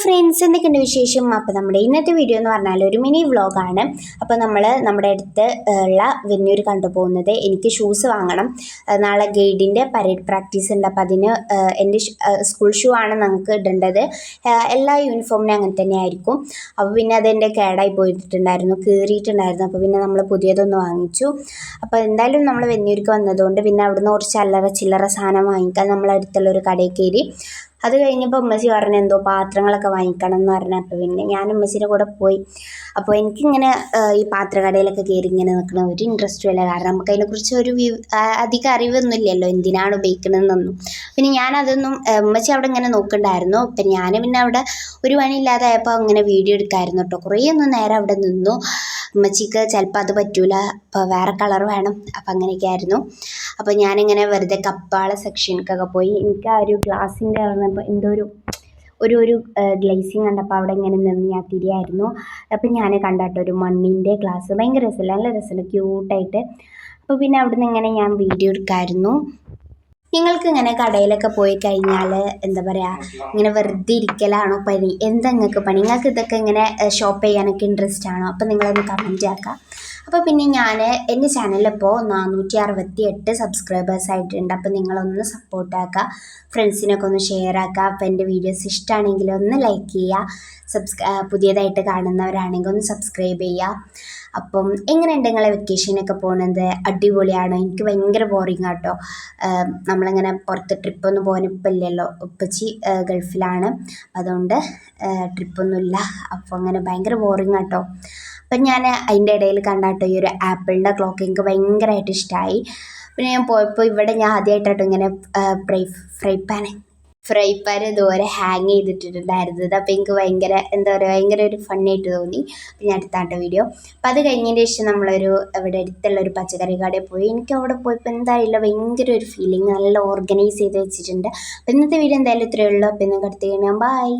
Friends, എന്തൊക്കെയുണ്ട് വിശേഷം? അപ്പോൾ നമ്മുടെ ഇന്നത്തെ വീഡിയോ എന്ന് പറഞ്ഞാൽ ഒരു മിനി വ്ളോഗാണ്. അപ്പോൾ നമ്മൾ നമ്മുടെ അടുത്ത് ഉള്ള വെന്നൂർ കണ്ടുപോകുന്നത്. എനിക്ക് ഷൂസ് വാങ്ങണം. നാളെ ഗൈഡിൻ്റെ പരേഡ് പ്രാക്ടീസ് ഉണ്ട്. അപ്പോൾ അതിന് എൻ്റെ സ്കൂൾ ഷൂ ആണ് നമുക്ക് ഇടേണ്ടത്. എല്ലാ യൂണിഫോമിനും അങ്ങനെ തന്നെ ആയിരിക്കും. അപ്പോൾ പിന്നെ അതെൻ്റെ കേടായി പോയിട്ടുണ്ടായിരുന്നു, കീറിയിട്ടുണ്ടായിരുന്നു. അപ്പോൾ പിന്നെ നമ്മൾ പുതിയതൊന്ന് വാങ്ങിച്ചു. അപ്പോൾ എന്തായാലും നമ്മൾ വെന്നൂർക്ക് വന്നതുകൊണ്ട് പിന്നെ അവിടുന്ന് കുറച്ച് അല്ലറ ചില്ലറ സാധനം വാങ്ങിക്കാൻ നമ്മളടുത്തുള്ളൊരു കടയിൽ കയറി. അത് കഴിഞ്ഞപ്പോൾ ഉമ്മച്ചി പറഞ്ഞു എന്തോ പാത്രങ്ങളൊക്കെ വാങ്ങിക്കണം എന്ന് പറഞ്ഞു. അപ്പോൾ പിന്നെ ഞാൻ ഉമ്മച്ചിയുടെ കൂടെ പോയി. അപ്പോൾ എനിക്കിങ്ങനെ ഈ പാത്രക്കടയിലൊക്കെ കയറി ഇങ്ങനെ നിൽക്കണ ഒരു ഇൻട്രസ്റ്റും ഇല്ല. കാരണം നമുക്ക് അതിനെക്കുറിച്ച് അധികം അറിവൊന്നുമില്ലല്ലോ, എന്തിനാണ് ഉപയോഗിക്കണമെന്നൊന്നും. പിന്നെ ഞാനതൊന്നും ഉമ്മച്ചി അവിടെ ഇങ്ങനെ നോക്കണ്ടായിരുന്നു. അപ്പം ഞാൻ പിന്നെ അവിടെ ഒരു പണിയില്ലാതായപ്പോൾ അങ്ങനെ വീഡിയോ എടുക്കാമായിരുന്നു കേട്ടോ. കുറേ ഒന്നും നേരം അവിടെ നിന്നു. ഉമ്മച്ചിക്ക് ചിലപ്പോൾ അത് പറ്റൂല, അപ്പോൾ വേറെ കളർ വേണം, അപ്പം അങ്ങനെയൊക്കെ ആയിരുന്നു. അപ്പോൾ ഞാനിങ്ങനെ വെറുതെ കപ്പാള സെക്ഷനിക്കൊക്കെ പോയി. എനിക്ക് ആ ഒരു ഗ്ലാസിൻ്റെ എന്തോ ഒരു ഗ്ലേസിങ് കണ്ടപ്പോൾ അവിടെ ഇങ്ങനെ നിന്ന് ഞാൻ തിരിയായിരുന്നു. അപ്പം ഞാൻ കണ്ടാട്ടോ ഒരു മണ്ണിൻ്റെ ഗ്ലാസ്, ഭയങ്കര രസമില്ല, നല്ല രസമുണ്ട്, ക്യൂട്ടായിട്ട്. അപ്പോൾ പിന്നെ അവിടുന്ന് ഇങ്ങനെ ഞാൻ വീഡിയോ എടുക്കാമായിരുന്നു. നിങ്ങൾക്ക് ഇങ്ങനെ കടയിലൊക്കെ പോയി കഴിഞ്ഞാൽ എന്താ പറയുക, ഇങ്ങനെ വെറുതെ ഇരിക്കലാണോ പണി? എന്താ നിങ്ങൾക്ക് പണി? നിങ്ങൾക്ക് ഇതൊക്കെ ഇങ്ങനെ ഷോപ്പ് ചെയ്യാനൊക്കെ ഇൻട്രസ്റ്റ് ആണോ? അപ്പോൾ നിങ്ങളൊന്ന് കമൻറ്റ് ആക്കുക. അപ്പോൾ പിന്നെ ഞാൻ എൻ്റെ ചാനലിലിപ്പോൾ 468 സബ്സ്ക്രൈബേഴ്സ് ആയിട്ടുണ്ട്. അപ്പോൾ നിങ്ങളൊന്ന് സപ്പോർട്ട് ആക്കുക, ഫ്രണ്ട്സിനൊക്കെ ഒന്ന് ഷെയർ ആക്കുക. അപ്പോൾ എൻ്റെ വീഡിയോസ് ഇഷ്ടമാണെങ്കിൽ ഒന്ന് ലൈക്ക് ചെയ്യുക, പുതിയതായിട്ട് കാണുന്നവരാണെങ്കിൽ ഒന്ന് സബ്സ്ക്രൈബ് ചെയ്യുക. അപ്പം എങ്ങനെയുണ്ട് നിങ്ങളെ വെക്കേഷനൊക്കെ പോകുന്നത്? അടിപൊളിയാണോ? എനിക്ക് ഭയങ്കര ബോറിങ് ആട്ടോ. നമ്മളിങ്ങനെ പുറത്ത് ട്രിപ്പൊന്നും പോകാൻ ഇപ്പം ഇല്ലല്ലോ, ഉപ്പച്ചി ഗൾഫിലാണ്, അതുകൊണ്ട് ട്രിപ്പൊന്നുമില്ല. അപ്പോൾ അങ്ങനെ ഭയങ്കര ബോറിങ് ആട്ടോ. അപ്പം ഞാൻ അതിൻ്റെ ഇടയിൽ കണ്ടാട്ടോ ഈ ഒരു ആപ്പിളിൻ്റെ ക്ലോക്ക് എനിക്ക് ഭയങ്കരമായിട്ട് ഇഷ്ടമായി. പിന്നെ ഞാൻ പോയപ്പോൾ ഇവിടെ ഞാൻ ആദ്യമായിട്ടാട്ടോ ഇങ്ങനെ ഫ്രൈ പാൻ ഇതുപോലെ ഹാങ് ചെയ്തിട്ടുണ്ടായിരുന്നത്. അപ്പോൾ എനിക്ക് ഭയങ്കര എന്താ പറയുക, ഭയങ്കര ഒരു ഫണ്ണായിട്ട് തോന്നി. അപ്പോൾ ഞാൻ എടുത്താട്ടോ വീഡിയോ. അപ്പോൾ അത് കഴിഞ്ഞതിന് ശേഷം നമ്മളൊരു ഇവിടെ അടുത്തുള്ളൊരു പച്ചക്കറി കടയിൽ പോയി. എനിക്ക് അവിടെ പോയപ്പോൾ എന്തായാലും ഭയങ്കര ഒരു ഫീലിംഗ്, നല്ല ഓർഗനൈസ് ചെയ്ത് വെച്ചിട്ടുണ്ട്. അപ്പോൾ ഇന്നത്തെ വീഡിയോ എന്തായാലും ഇത്രയേ ഉള്ളൂ. അപ്പോൾ ഇന്ന് അടുത്ത് കഴിഞ്ഞാൽ ബൈ.